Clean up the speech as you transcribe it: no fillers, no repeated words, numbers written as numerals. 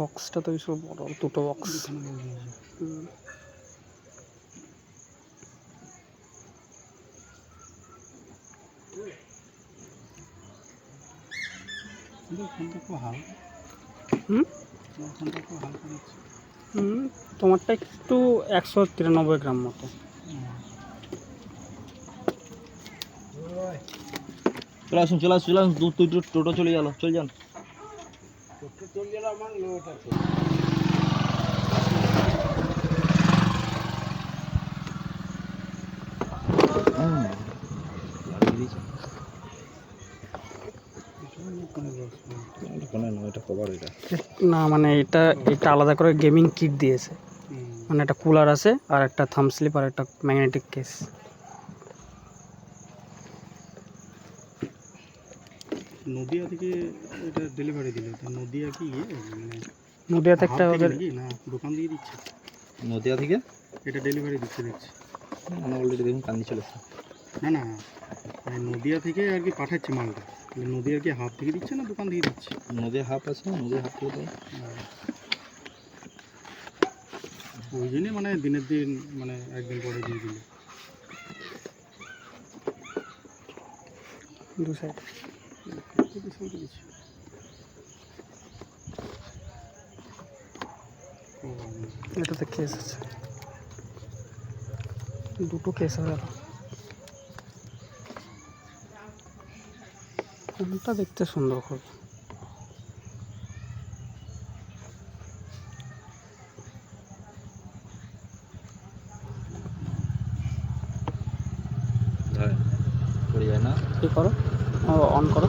বক্সটা তো বিশাল বড়, দুটো বক্স। তোমারটা একটু 193 গ্রাম মতো। চলে আসুন টোটো চলে গেল, চলে যান। না মানে এটা আলাদা করে গেমিং কিট দিয়েছে, মানে একটা কুলার আছে আর একটা থাম স্লিপ আর একটা ম্যাগনেটিক কেস। নদিয়া থেকে এটা ডেলিভারি দিল, তো নদিয়া কি মানে নদিয়াতে একটা ওদের না দোকান দিয়ে দিচ্ছে? নদিয়া থেকে এটা ডেলিভারি দিচ্ছে দেখছি। মানে অলরেডি দেখুন কান্দি চলেছে। না না, মানে নদিয়া থেকে আর কি পাঠাচ্ছে মালটা, নদিয়ার কি হাত থেকে দিচ্ছে না দোকান থেকে দিচ্ছে? নদিয়া হাফ আছে, নদিয়া হাফ থেকে দেয়। ওই জন্যই মানে দিনের দিন মানে একদিন পরে দিয়ে দিল। দু সাইড এটাতে কেস আছে, দুটো কেস আছে। কোনটা দেখতে সুন্দর খুব। পড়ে যায় না, কি করো, অন করো।